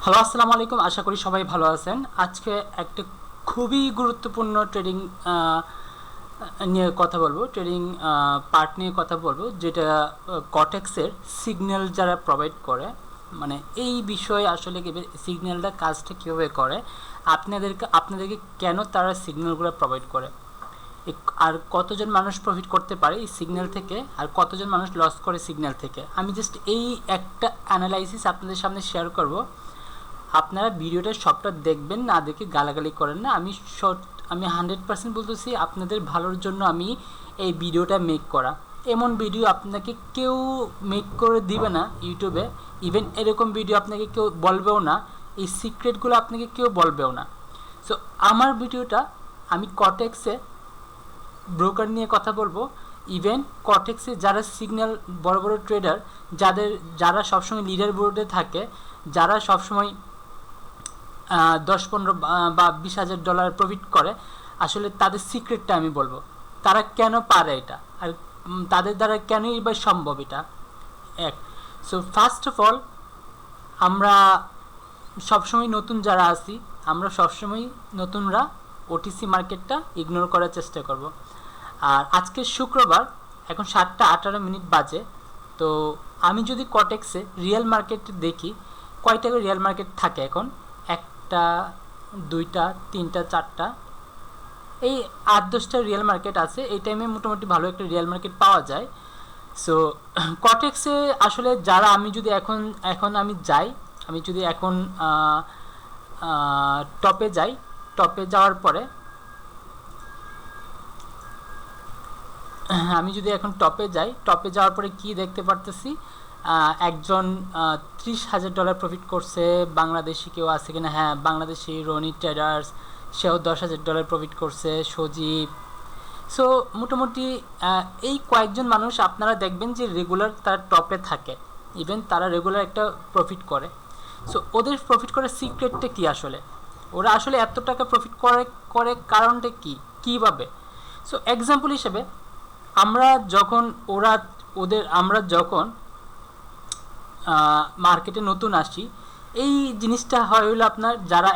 Hello, আসসালামু আলাইকুম। আশা করি সবাই ভালো আছেন। আজকে একটা খুবই গুরুত্বপূর্ণ ট্রেডিং নিয়ে কথা বলবো, ট্রেডিং পার্ট নিয়ে কথা বলবো, যেটা কটেক্সের সিগন্যাল যারা প্রোভাইড করে, মানে এই বিষয়ে আসলে সিগন্যালটা কাজটা কীভাবে করে, আপনাদেরকে কেন তারা সিগন্যালগুলো প্রোভাইড করে, আর কতজন মানুষ প্রফিট করতে পারে এই সিগন্যাল থেকে, আর কতজন মানুষ লস করে সিগন্যাল থেকে। আমি জাস্ট এই একটা অ্যানালাইসিস আপনাদের সামনে শেয়ার করব। আপনারা ভিডিওটা সবটা দেখবেন, না দেখে গালাগালি করেন না। আমি 100% বলতেছি আপনাদের ভালোর জন্য আমি এই ভিডিওটা মেক করা। এমন ভিডিও আপনাকে কেউ মেক করে দিবে না ইউটিউবে। ইভেন এরকম ভিডিও আপনাকে কেউ বলবেও না, এই সিক্রেটগুলো আপনাকে কেউ বলবেও না। সো আমার ভিডিওটা আমি কটেক্সে ব্রোকার নিয়ে কথা বলবো। ইভেন কটেক্সে যারা সিগন্যাল বড় বড় ট্রেডার, যারা সবসময় লিডার বোর্ডে থাকে, যারা সবসময় 10-15 বা $20,000 প্রফিট করে, আসলে তাদের সিক্রেটটা আমি বলবো। তারা কেন পারে এটা, আর তাদের দ্বারা কেনই বা সম্ভব এটা। সো ফার্স্ট অফ অল, আমরা সবসময় নতুন যারা আছি, আমরা সবসময় নতুনরা ওটিসি মার্কেটটা ইগনোর করার চেষ্টা করব। আর আজকে শুক্রবার, এখন 7:18 বাজে। তো আমি যদি কটেক্সে রিয়েল মার্কেট দেখি, কয়টা করে রিয়েল মার্কেট থাকে এখন? 1টা, 2টা, 3টা, 4টা, এই 8-10টা রিয়েল মার্কেট আছে। এই টাইমে মোটামুটি ভালো একটা রিয়েল মার্কেট পাওয়া যায়। সো কটেক্সে আসলে যারা, আমি যদি এখন আমি যাই, আমি যদি এখন টপে যাই, টপে যাওয়ার পরে আমি যদি এখন টপে যাওয়ার পরে কি দেখতে পারতেছি, একজন $30,000 প্রফিট করছে। বাংলাদেশি কেউ আছে কিনা? হ্যাঁ, বাংলাদেশি রনি ট্রেডার্স, সেও $10,000 প্রফিট করছে। সজীব। সো মোটামুটি এই কয়েকজন মানুষ আপনারা দেখবেন যে রেগুলার তারা টপে থাকে, ইভেন তারা রেগুলার একটা প্রফিট করে। সো ওদের প্রফিট করার সিক্রেটটা কি আসলে? ওরা আসলে এত টাকা প্রফিট করে কারণটা কি, কীভাবে? সো এক্সাম্পল হিসেবে, আমরা যখন মার্কেটে নতুন আসি, এই জিনিসটা হয় হলো আপনার যারা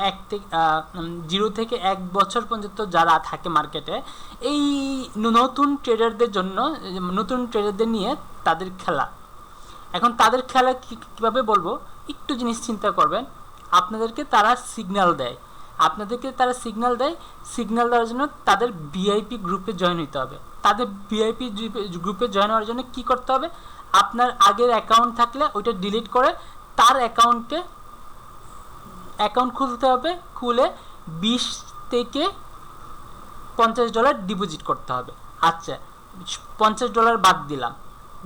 0 থেকে 1 বছর পর্যন্ত যারা থাকে মার্কেটে, এই নতুন ট্রেডারদের নিয়ে তাদের খেলা। এখন তাদের খেলা কীভাবে বলবো, একটু জিনিস চিন্তা করবেন। আপনাদেরকে তারা সিগন্যাল দেয়, সিগন্যাল দেওয়ার জন্য তাদের ভিআইপি গ্রুপে জয়েন হতে হবে। তাদের ভিআইপি গ্রুপে জয়েন হওয়ার জন্য কী করতে হবে? আপনার আগের অ্যাকাউন্ট থাকলে ওইটা ডিলিট করে তার অ্যাকাউন্ট খুলতে হবে। খুলে $20 থেকে $50 ডিপোজিট করতে হবে। আচ্ছা, $50 বাদ দিলাম,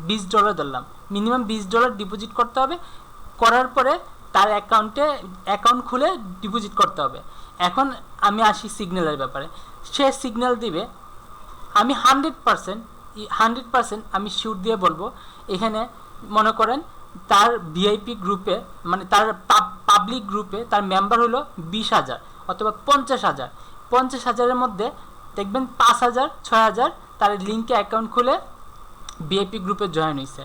$20 ধরলাম, মিনিমাম $20 ডিপোজিট করতে হবে। করার পরে তার অ্যাকাউন্ট খুলে ডিপোজিট করতে হবে। এখন আমি আসি সিগন্যালের ব্যাপারে। সে সিগন্যাল দিবে, আমি 100% আমি শিওর দিয়ে বলবো, এখানে মনে করেন তার ভিআইপি গ্রুপে, মানে তার পাবলিক গ্রুপে তার মেম্বার হলো 20,000 অথবা 50,000। 50,000-এর মধ্যে দেখবেন 5,000, 6,000 তার লিঙ্কে অ্যাকাউন্ট খুলে ভিআইপি গ্রুপে জয়েন হয়েছে।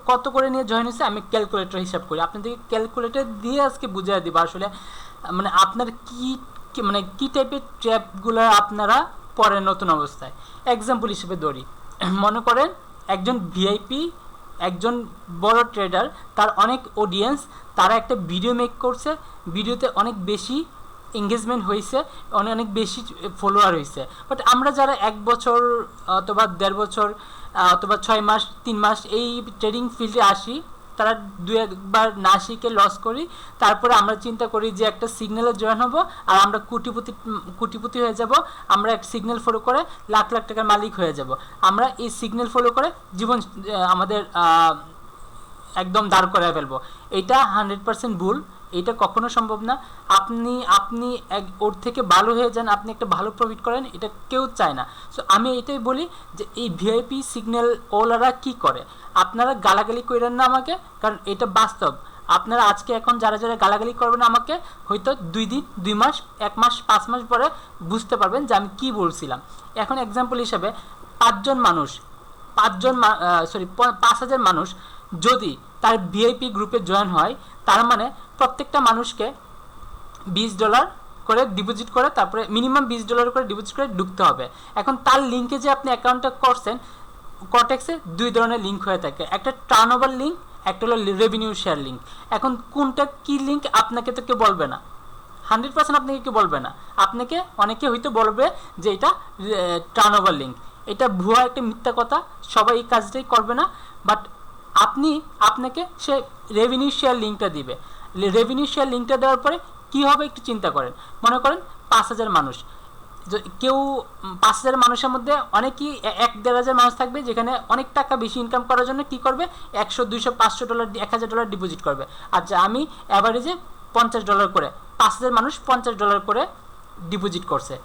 কত করে নিয়ে জয়েন হয়েছে আমি ক্যালকুলেটর হিসাব করি, আপনাদেরকে ক্যালকুলেটর দিয়ে আজকে বুঝিয়ে দিব আসলে মানে আপনার কি টাইপের ট্র্যাপগুলো আপনারা পরে নতুন অবস্থায়। এক্সাম্পল হিসেবে ধরি, মনে করেন একজন ভিআইপি, একজন বড় ট্রেডার, তার অনেক অডিয়েন্স, তারা একটা ভিডিও মেক করছে, ভিডিওতে অনেক বেশি এঙ্গেজমেন্ট হয়েছে, অনেক বেশি ফলোয়ার হয়েছে। বাট আমরা যারা 1 বছর অথবা 1.5 বছর অথবা 6 মাস, 3 মাস এই ট্রেডিং ফিল্ডে আসি, তারা 2-1 বার না শিখে লস করি। তারপরে আমরা চিন্তা করি যে একটা সিগন্যালে জয়েন হবো আর আমরা কোটিপতি হয়ে যাব। আমরা একটা সিগন্যাল ফলো করে লাখ লাখ টাকার মালিক হয়ে যাব। আমরা এই সিগন্যাল ফলো করে জীবন আমাদের একদম দাঁড় করায় ফেলবো। এটা 100% ভুল, এটা কখনো সম্ভব না। আপনি ওর থেকে ভালো হয়ে যান, আপনি একটা ভালো প্রফিট করেন, এটা কেউ চায় না। সো আমি এটাই বলি যে এই ভিআইপি সিগন্যাল ওলারা কী করে, আপনারা গালাগালি করেন না আমাকে, কারণ এটা বাস্তব। আপনারা আজকে এখন যারা গালাগালি করবেন আমাকে, হয়তো 2 দিন, 2 মাস, 1 মাস, 5 মাস পরে বুঝতে পারবেন যে আমি কী বলছিলাম। এখন এক্সাম্পল হিসেবে 5,000 মানুষ যদি তার ভিআইপি গ্রুপে জয়েন হয়, তার মানে প্রত্যেকটা মানুষকে $20 করে ডিপোজিট করে তারপরে মিনিমাম $20 করে ডিপোজিট করে ঢুকতে হবে। এখন তার লিঙ্কে যে আপনি অ্যাকাউন্টটা করছেন, কর্টেক্সে 2 ধরনের লিঙ্ক হয়ে থাকে, একটা টার্নওভার লিঙ্ক, একটা হলো রেভিনিউ শেয়ার লিঙ্ক। এখন কোনটা কি লিঙ্ক আপনাকে তো কেউ বলবে না, 100% আপনাকে কেউ বলবে না। আপনাকে অনেকে হয়তো বলবে যে এটা টার্নওভার লিঙ্ক, এটা ভুয়া একটা মিথ্যা কথা, সবাই এই কাজটাই করবে না। বাট আপনাকে সে রেভিনিউ শেয়ার লিঙ্কটা দিবে। রেভিনিউ শেয়ার লিঙ্কটা দেওয়ার পরে কী হবে একটু চিন্তা করেন। মনে করেন 5000 মানুষ, কেউ 5000 মানুষের মধ্যে অনেকেই 1-1500 মানুষ থাকবে যেখানে অনেক টাকা বেশি ইনকাম করার জন্য কি করবে, $100, $200, $500, $1000 ডিপোজিট করবে। আচ্ছা, আমি অ্যাভারেজে $50 করে, 5000 মানুষ $50 করে ডিপোজিট করছে।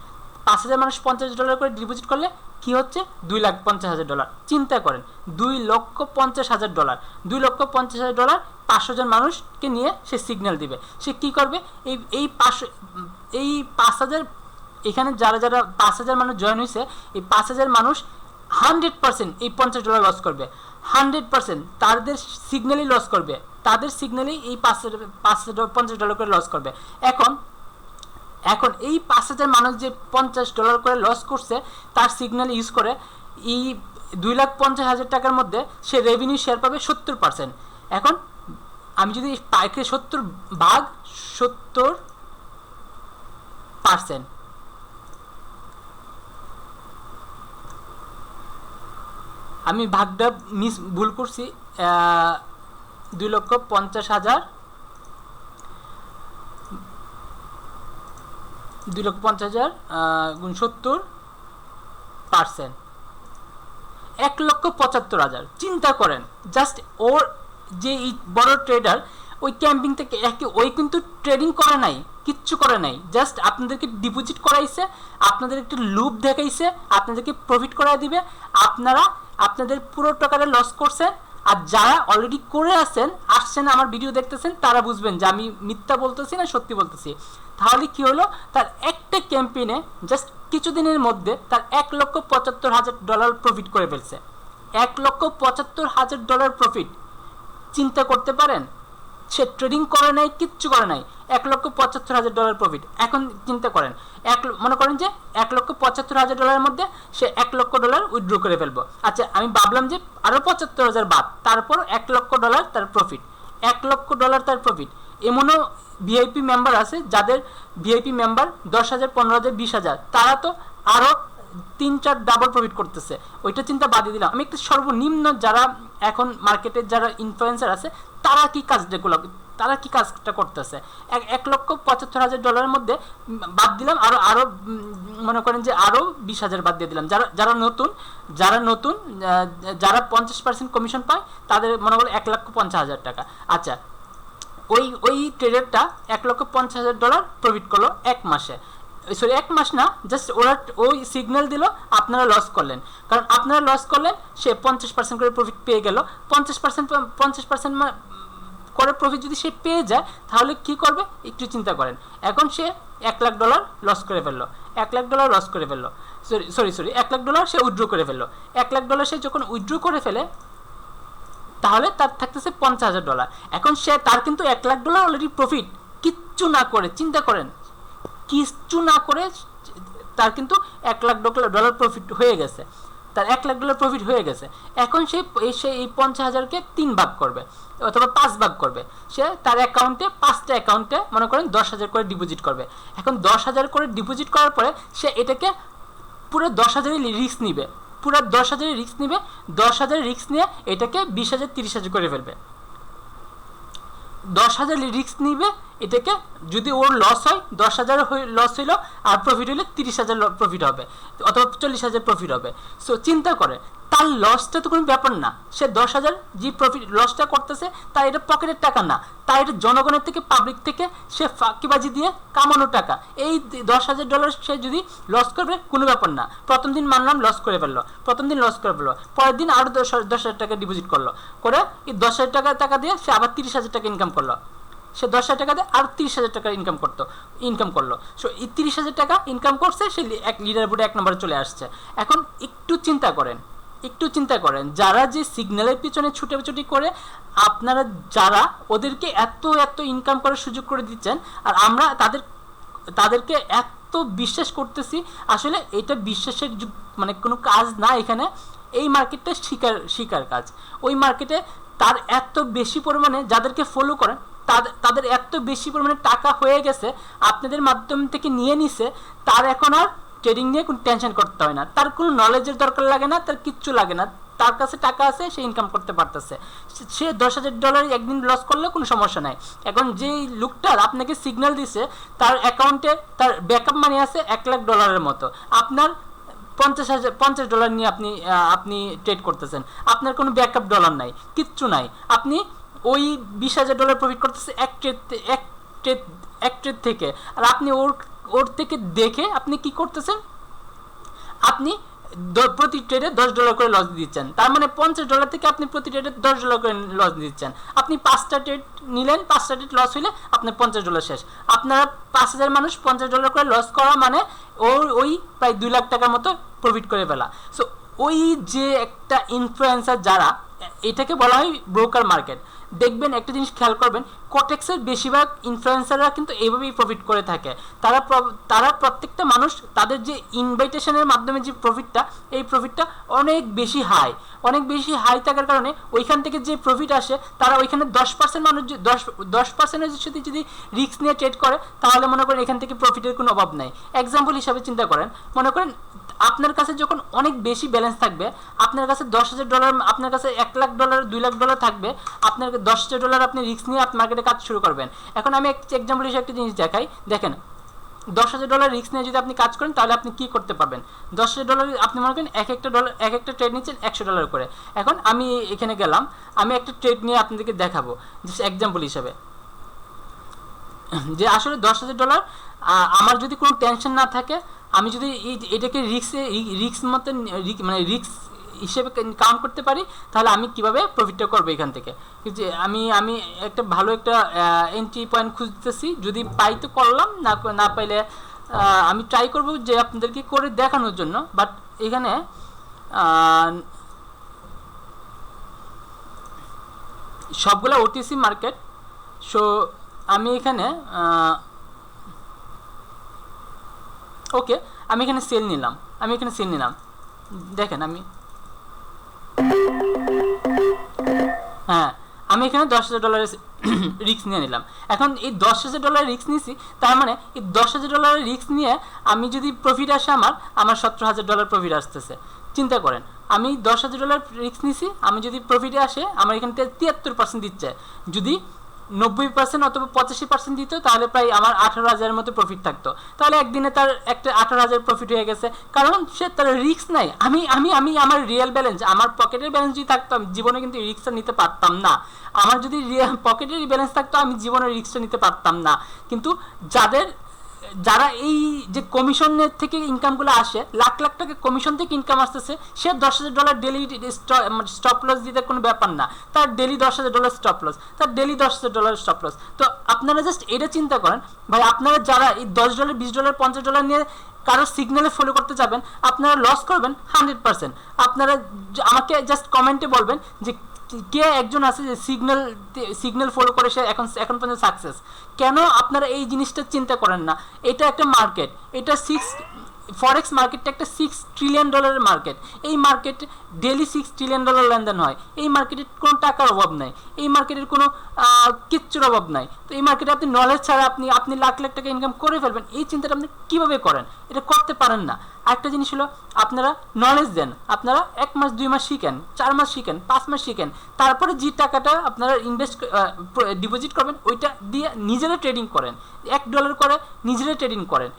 5000 মানুষ $50 করে ডিপোজিট করলে কি হচ্ছে, $2,50,000। চিন্তা করেন, $2,50,000, $2,50,000 500 জন মানুষকে নিয়ে সে সিগন্যাল দিবে। সে কি করবে, এই 5000 এখানে যারা 5000 মানুষ জয়েন হয়েছে, এই 5000 মানুষ 100% এই $50 লস করবে, 100% তাদের সিগন্যালই লস করবে, তাদের সিগন্যালই এই $50 করে লস করবে। এখন এই 5000 মানুষ যে $50 করে লস করছে, তার সিগন্যাল ইউজ করে এই $2,50,000 টাকার মধ্যে সে রেভিনিউ শেয়ার পাবে 70%। এখন আমি যদি 70 ভাগ 70%, আমি ভাগটা ভুল করছি, 2,50,000 গুণ 70%, 1,75,000। চিন্তা করেন, জাস্ট ওর যে বড় ট্রেডার ওই ক্যাম্পিং থেকে ওই কিন্তু ট্রেডিং করে নাই, কিচ্ছু করে নাই, জাস্ট আপনাদেরকে ডিপোজিট করাইছে, আপনাদের একটা লুপ দেখাইছে, আপনাদেরকে প্রফিট করাই দিবে, আপনারা আপনাদের পুরো টাকাটা লস করছেন। আর যারা অলরেডি করে আসছেন আমার ভিডিও দেখতেছেন, তারা বুঝবেন যে আমি মিথ্যা বলতেছি না সত্যি বলতেছি। তাহলে কি হলো, তার একটা ক্যাম্পেইনে জাস্ট কিছুদিনের মধ্যে তার $1,75,000 প্রফিট করে ফেলছে। $1,75,000 প্রফিট, চিন্তা করতে পারেন। সে ট্রেডিং করে নাই, কিচ্ছু করে নাই, $1,75,000 প্রফিট। এখন চিন্তা করেন, মনে করেন যে $1,75,000 মধ্যে সে $1,00,000 উইথড্র করে ফেলবো। আচ্ছা, আমি ভাবলাম যে আরও 75,000 বাদ, তারপর $1,00,000 তার প্রফিট, $1,00,000 তার প্রফিট। এমনও ভিআইপি মেম্বার আছে যাদের ভিআইপি মেম্বার 10,000, 15,000, 20,000, তারা তো আরও 3-4 ডাবল প্রফিট করতেছে। ওইটা চিন্তা বাদই দিলাম, আমি একটা সর্বনিম্ন যারা এখন মার্কেটের যারা ইনফ্লুয়েন্সার আছে তারা কি কাজটা করতেছে। $1,75,000 মধ্যে বাদ দিলাম, আরো মনে করেন যে আরো 20,000 বাদ দিয়ে দিলাম। যারা নতুন যারা 50% কমিশন পায় তাদের মনে করেন $1,50,000 টাকা। আচ্ছা, ওই ট্রেডারটা $1,50,000 প্রফিট করলো এক মাসে, সরি এক মাস না, জাস্ট ওরা ওই সিগন্যাল দিল, আপনারা লস করলেন। কারণ আপনারা লস করলেন, সে 50% করে প্রফিট পেয়ে গেল। 50% করে প্রফিট যদি সে পেয়ে যায়, তাহলে কি করবে একটু চিন্তা করেন। এখন সে $1,00,000 লস করে ফেললো, $1,00,000 লস করে ফেললো, সরি $1,00,000 সে উইথড্র করে ফেললো। $1,00,000 সে যখন উইথড্র করে ফেলে, তাহলে তার থাকতেছে $50,000। এখন তার কিন্তু $1,00,000 অলরেডি প্রফিট, কিচ্ছু না করে, চিন্তা করেন, কিচ্ছু না করে তার কিন্তু $1,00,000 প্রফিট হয়ে গেছে, তার $1,00,000 প্রফিট হয়ে গেছে। এখন সে এই 50,000-কে 3 ভাগ করবে অথবা 5 ভাগ করবে। সে তার অ্যাকাউন্টে 5টা অ্যাকাউন্টে মনে করেন 10,000 করে ডিপোজিট করবে। এখন 10,000 করে ডিপোজিট করার পরে সে এটাকে পুরো 10,000 রিস্ক নিবে, পুরো 10,000 রিস্ক নিবে। 10,000 রিস্ক নিয়ে এটাকে 20,000, 30,000 করে ফেলবে। 10,000 রিস্ক নিবে, এটাকে যদি ওর লস হয় 10,000 লস হইল, আর প্রফিট হইলে 30,000 প্রফিট হবে অথবা 40,000 প্রফিট হবে। সো চিন্তা করে, তার লসটা তো কোনো ব্যাপার না। সে 10,000 যে প্রফিট লসটা করতেছে, তার এটা পকেটের টাকা না, তার এটা জনগণের থেকে, পাবলিক থেকে সে ফাঁকিবাজি দিয়ে কামানো টাকা। এই $10,000 সে যদি লস করবে কোনো ব্যাপার না। প্রথম দিন মানলাম লস করে ফেললো, পরের দিন আরও 10,000 টাকা ডিপোজিট করলো, করে এই 10,000 টাকা দিয়ে সে আবার 30,000 টাকা ইনকাম করলো। সে 10,000 টাকা দিয়ে আরও 30,000 টাকা ইনকাম করলো। সো এই 30,000 টাকা ইনকাম করছে, সে লিডার বোর্ডে 1 নম্বরে চলে আসছে। এখন একটু চিন্তা করেন, একটু চিন্তা করেন, যারা যে সিগন্যালের পিছনে ছুটাছুটি করে, আপনারা যারা ওদেরকে এত এত ইনকাম করার সুযোগ করে দিচ্ছেন, আর আমরা তাদেরকে এত বিশ্বাস করতেছি। আসলে এটা বিশ্বাসের মানে কোনো কাজ না এখানে। এই মার্কেটটা শিকার কাজ। ওই মার্কেটে তার এত বেশি পরিমাণে যাদেরকে ফলো করেন, তাদের এত বেশি পরিমাণে টাকা হয়ে গেছে, আপনাদের মাধ্যম থেকে নিয়ে নিছে, তার এখন আর ট্রেডিং নিয়ে কোনো টেনশন করতে হয় না, তার কোনো নলেজের দরকার লাগে না, তার কিচ্ছু লাগে না, তার কাছে টাকা আছে, সে ইনকাম করতে পারতেছে। সে $10,000 একদিন লস করলে কোনো সমস্যা নাই। এখন যেই লোকটা আপনাকে সিগন্যাল দিছে, তার অ্যাকাউন্টে তার ব্যাকআপ মানি আছে $1,00,000 মতো, আপনার $50 নিয়ে আপনি ট্রেড করতেছেন, আপনার কোনো ব্যাকআপ ডলার নাই, কিচ্ছু নাই, আপনি ওই $20,000 প্রফিট করতেছে এক ট্রেড থেকে। আর আপনি ওর থেকে দেখে আপনি কি করতেছেন, আপনি প্রতি ট্রেডে $10 করে লস দিচ্ছেন। তার মানে $50 থেকে আপনি প্রতি ট্রেডে $10 করে লস দিচ্ছেন। আপনি 5টা ট্রেড নিলেন, 5টা ট্রেড লস হইলে আপনার $50 শেষ। আপনারা 5,000 মানুষ $50 করে লস করা মানে ওই প্রায় 2 লাখ টাকার মতো প্রফিট করে ফেলা। সো ওই যে একটা ইনফ্লুয়েন্সার, যারা, এটাকে বলা হয় ব্রোকার মার্কেট। দেখবেন একটা জিনিস খেয়াল করবেন, কোটেক্সের বেশিরভাগ ইনফ্লুয়েন্সাররা কিন্তু এইভাবেই প্রফিট করে থাকে। তারা প্রত্যেকটা মানুষ, তাদের যে ইনভাইটেশনের মাধ্যমে যে প্রফিটটা, এই প্রফিটটা অনেক বেশি হাই থাকার কারণে ওইখান থেকে যে প্রফিট আসে, তারা ওইখানে 10% মানুষ 10%-এর সাথে যদি রিস্ক নিয়ে ট্রেড করে, তাহলে মনে করেন এখান থেকে প্রফিটের কোনো অভাব নাই। এক্সাম্পল হিসাবে চিন্তা করেন, মনে করেন আপনার কাছে যখন অনেক বেশি ব্যালেন্স থাকবে, আপনার কাছে $10,000, আপনার কাছে $1,00,000 $2,00,000 থাকবে, আপনার $10,000 আপনি রিস্ক নিয়ে আপনি মার্কেটে কাজ শুরু করবেন। এখন আমি এক্সাম্পল হিসেবে একটা জিনিস দেখাই, দেখেন $10,000 রিস্ক নিয়ে যদি আপনি কাজ করেন, তাহলে আপনি কি করতে পারবেন। $10,000 আপনি মনে করেন এক একটা ট্রেড নিচ্ছেন $100 করে। এখন আমি এখানে গেলাম, আমি একটা ট্রেড নিয়ে আপনাদেরকে দেখাবো জাস্ট এক্সাম্পল হিসাবে, যে আসলে $10,000 আমার যদি কোনো টেনশন না থাকে, আমি যদি এটাকে রিস্ক মতো মানে রিস্ক হিসেবে কাউন্ট করতে পারি, তাহলে আমি কিভাবে প্রফিটটা করবো এখান থেকে। আমি একটা ভালো একটা এন্ট্রি পয়েন্ট খুঁজতেছি, যদি পাই তো করলাম, না পাইলে আমি ট্রাই করব যে আপনাদেরকে করে দেখানোর জন্য। বাট এখানে সবগুলো ওটিসি মার্কেট। সো আমি এখানে ওকে, আমি এখানে সেল নিলাম, দেখেন আমি এখানে $10,000 রিস্ক নিয়ে নিলাম। এখন এই $10,000 রিস্ক নিয়েছি, তার মানে এই $10,000 রিস্ক নিয়ে আমি যদি প্রফিট আসে, আমার $17,000 প্রফিট আসতেছে। চিন্তা করেন, আমি $10,000 রিস্ক নিয়েছি, আমি যদি প্রফিটে আসে, আমার এখান থেকে 73% দিচ্ছে। যদি 90% অথবা 85% দিত, তাহলে প্রায় আমার 18,000 মতো প্রফিট থাকতো। তাহলে একদিনে তার একটা 18,000 প্রফিট হয়ে গেছে, কারণ সে তার রিস্ক নাই। আমি আমার রিয়েল ব্যালেন্স, আমার পকেটের ব্যালেন্স যদি থাকতো, আমি জীবনে কিন্তু রিস্কটা নিতে পারতাম না। আমার যদি পকেটের ব্যালেন্স থাকতো, আমি জীবনে রিস্কটা নিতে পারতাম না। কিন্তু যারা এই যে কমিশনের থেকে ইনকামগুলো আসে, লাখ লাখ টাকা কমিশন থেকে ইনকাম আসতেছে, সে $10,000 ডেলি স্টপ লস দিতে কোনো ব্যাপার না, তার ডেলি $10,000 স্টপ লস, তার ডেলি $10,000 স্টপ লস। তো আপনারা জাস্ট এটা চিন্তা করেন ভাই, আপনারা যারা এই $10, $20, $50 নিয়ে কারো সিগন্যালে ফলো করতে যাবেন, আপনারা লস করবেন 100%। আপনারা আমাকে জাস্ট কমেন্টে বলবেন যে কে একজন আছে যে সিগন্যাল ফলো করে সে এখন পর্যন্ত সাকসেস। কেন আপনারা এই জিনিসটা চিন্তা করেন না? এটা একটা মার্কেট, এটা ফরেক্স মার্কেটটা একটা $6 ট্রিলিয়ন মার্কেট। এই মার্কেট ডেলি $6 ট্রিলিয়ন লেনদেন হয়। এই মার্কেটের কোনো টাকার অভাব নাই, এই মার্কেটের কোনো কিচ্ছুর অভাব নাই। তো এই মার্কেটে আপনি নলেজ ছাড়া আপনি লাখ লাখ টাকা ইনকাম করে ফেলবেন, এই চিন্তাটা আপনি কীভাবে করেন? এটা করতে পারেন না। আরেকটা জিনিস হলো, আপনারা নলেজ দেন, আপনারা 1 মাস 2 মাস শিখেন, 4 মাস শিখেন, 5 মাস শিখেন, তারপরে যে টাকাটা আপনারা ডিপোজিট করবেন, ওইটা দিয়ে নিজেরা ট্রেডিং করেন। $1 করে নিজেরা ট্রেডিং করেন,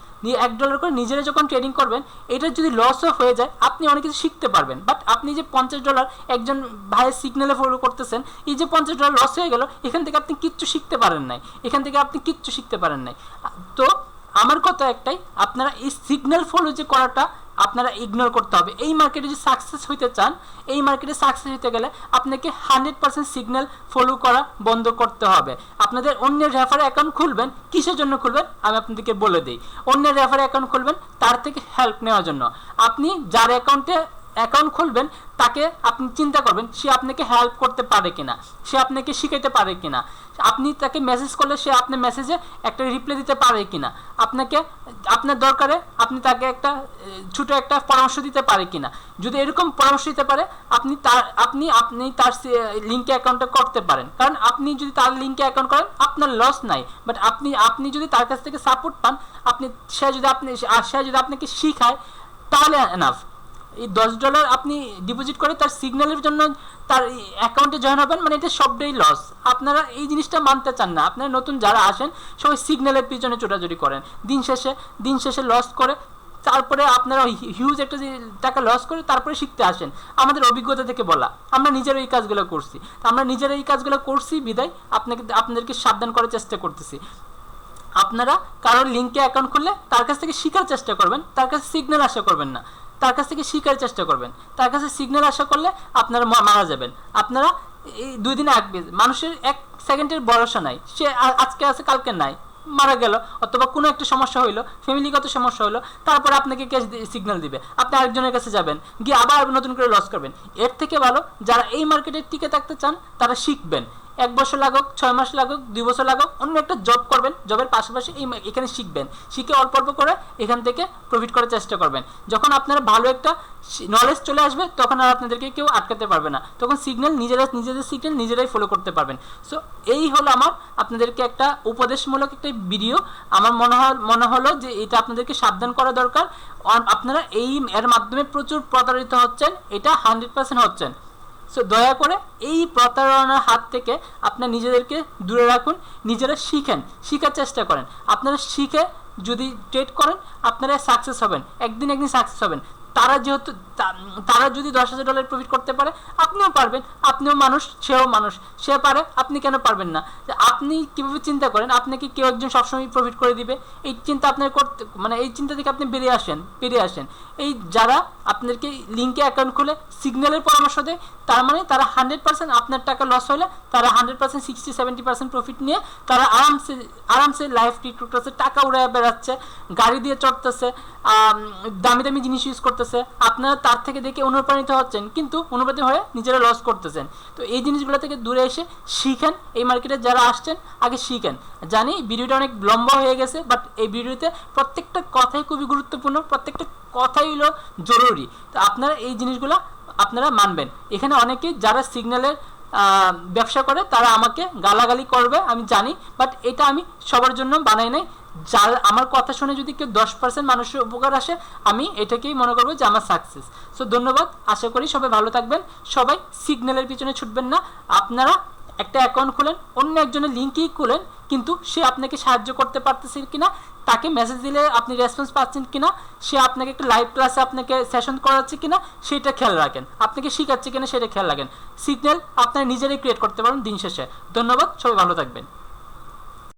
$1 করে নিজেরা যখন ট্রেডিং করবেন, এটা যদি লসও হয়ে যায়, আপনি অনেক কিছু শিখতে পারবেন। বাট আপনি যে $50 একজন ভাইয়ের সিগন্যালে ফলো করতেছেন, এই যে $50 লস হয়ে গেল, এখান থেকে আপনি কিচ্ছু শিখতে পারেন নাই। তো আমার কথা একটাই, আপনারা এই সিগন্যাল ফলো যে করাটা আপনারা ইগনোর করতে হবে। এই মার্কেটে যদি সাকসেস হইতে চান, এই মার্কেটে সাকসেস হইতে গেলে আপনাকে 100% সিগন্যাল ফলো করা বন্ধ করতে হবে। আপনাদের অন্যের রেফারে অ্যাকাউন্ট খুলবেন, কিসের জন্য খুলবেন আমি আপনাদেরকে বলে দিই। অন্যের রেফারে অ্যাকাউন্ট খুলবেন তার থেকে হেল্প নেওয়ার জন্য। আপনি যার অ্যাকাউন্টে অ্যাকাউন্ট খুলবেন তাকে আপনি চিন্তা করবেন সে আপনাকে হেল্প করতে পারে কিনা, সে আপনাকে শিখাইতে পারে কিনা, আপনি তাকে মেসেজ করলে সে আপনার মেসেজে একটা রিপ্লাই দিতে পারে কিনা, আপনাকে আপনার দরকারে আপনি তাকে একটা ছোটো একটা পরামর্শ দিতে পারে কিনা। যদি এরকম পরামর্শ দিতে পারে আপনি তার লিঙ্কে অ্যাকাউন্টটা করতে পারেন, কারণ আপনি যদি তার লিঙ্কে অ্যাকাউন্ট করেন আপনার লস নাই, বাট আপনি যদি তার কাছ থেকে সাপোর্ট পান, সে যদি আপনাকে শিখায় তাহলে এনাফ। এই $10 আপনি ডিপোজিট করে তার সিগন্যালের জন্য তার অ্যাকাউন্টে জয়েন হবেন, মানে এটা সবটাই লস। আপনারা এই জিনিসটা মানতে চান না, আপনারা নতুন যারা আসেন সবাই সিগন্যালের পিছনে ছোটাছুটি করেন, দিন শেষে লস করে তারপরে আপনারা হিউজ একটা টাকা লস করে তারপরে শিখতে আসেন। আমাদের অভিজ্ঞতা থেকে বলা, আমরা নিজেরা এই কাজগুলো করছি বিদায় আপনাদেরকে সাবধান করার চেষ্টা করতেছি। আপনারা কারোর লিঙ্কে অ্যাকাউন্ট খুললে তার কাছ থেকে শেখার চেষ্টা করবেন, তার কাছে সিগন্যাল আশা করবেন না, তার কাছ থেকে শিখার চেষ্টা করবেন। তার কাছে সিগন্যাল আশা করলে আপনারা মারা যাবেন। আপনারা এই 2 দিনে আসবে, মানুষের 1 সেকেন্ডের ভরসা নাই, সে আজকে আছে কালকে নাই, মারা গেল, অথবা কোনো একটা সমস্যা হইলো, ফ্যামিলিগত সমস্যা হইলো, তারপরে আপনাকে ক্যাশ সিগন্যাল দিবে, আপনি আরেকজনের কাছে যাবেন, গিয়ে আবার নতুন করে লস করবেন। এর থেকে ভালো যারা এই মার্কেটে টিকে থাকতে চান তারা শিখবেন, 1 বছর লাগুক, 6 মাস লাগুক, 2 বছর লাগুক, অন্য একটা জব করবেন, জবের পাশাপাশি এখানে শিখবেন, শিখে অল্প অল্প করে এখান থেকে প্রফিট করার চেষ্টা করবেন। যখন আপনারা ভালো একটা নলেজ চলে আসবে তখন আর আপনাদেরকে কেউ আটকাতে পারবে না, তখন নিজেদের সিগন্যাল নিজেরাই ফলো করতে পারবেন। সো এই হলো আমার আপনাদেরকে একটা উপদেশমূলক একটা ভিডিও। আমার মনে হলো যে এটা আপনাদেরকে সাবধান করা দরকার। আপনারা এর মাধ্যমে প্রচুর প্রতারিত হচ্ছেন, এটা 100% হচ্ছেন। সো দয়া করে এই প্রতারণার হাত থেকে আপনারা নিজেদেরকে দূরে রাখুন, নিজেরা শেখার চেষ্টা করেন। আপনারা শিখে যদি ট্রেড করেন আপনারা সাকসেস হবেন, একদিন সাকসেস হবেন। তারা যদি $10,000 প্রফিট করতে পারে আপনিও পারবেন, আপনিও মানুষ, সেও মানুষ, সে পারে, আপনি কেন পারবেন না? আপনি কিভাবে চিন্তা করেন আপনাকে কেউ একজন সবসময় প্রফিট করে দিবে, এই চিন্তা আপনার করতে, মানে এই চিন্তা থেকে আপনি বেরিয়ে আসেন। এই যারা আপনাদেরকে লিঙ্কে অ্যাকাউন্ট খুলে সিগন্যালের পরামর্শ দেয়, তার মানে তারা 100% আপনার টাকা লস হলে তারা 100% 60-70% প্রফিট নিয়ে তারা আরামসে লাইফ করতেছে, টাকা উড়ে বেড়াচ্ছে, গাড়ি দিয়ে চড়তেছে, দামি জিনিস ইউজ করতেছে। আপনারা তার থেকে দেখে অনুপ্রাণিত হচ্ছেন, কিন্তু অনুপ্রাণিত হয়ে নিজেরা লস করতেছেন। তো এই জিনিসগুলো থেকে দূরে এসে শিখেন, এই মার্কেটে যারা আসছেন আগে শিখেন। জানি ভিডিওটা অনেক লম্বা হয়ে গেছে, বাট এই ভিডিওতে প্রত্যেকটা কথাই খুবই গুরুত্বপূর্ণ, প্রত্যেকটা কথাই হলো জরুরি। তো আপনারা এই জিনিসগুলো আপনারা মানবেন। এখানে অনেকেই যারা সিগন্যালের ব্যবসা করে তারা আমাকে গালাগালি করবে আমি জানি, বাট এটা আমি সবার জন্য বানাই নাই। যার আমার কথা শুনে যদি কেউ 10% মানুষের উপকার আসে আমি এটাকেই মনে করবো যে আমার সাকসেস। সো ধন্যবাদ, আশা করি সবাই ভালো থাকবেন। সবাই সিগন্যালের পিছনে ছুটবেন না। আপনারা একটা অ্যাকাউন্ট খুলেন, অন্য একজনের লিঙ্কেই খুলেন, কিন্তু সে আপনাকে সাহায্য করতে পারতেছে কিনা, তাকে মেসেজ দিলে আপনি রেসপন্স পাচ্ছেন কিনা, সে আপনাকে একটা লাইভ ক্লাসে আপনাকে সেশন করাচ্ছে কিনা সেটা খেয়াল রাখেন, আপনাকে শেখাচ্ছে কিনা সেটা খেয়াল রাখেন। সিগন্যাল আপনারা নিজেরাই ক্রিয়েট করতে পারেন দিন শেষে। ধন্যবাদ, সবাই ভালো থাকবেন।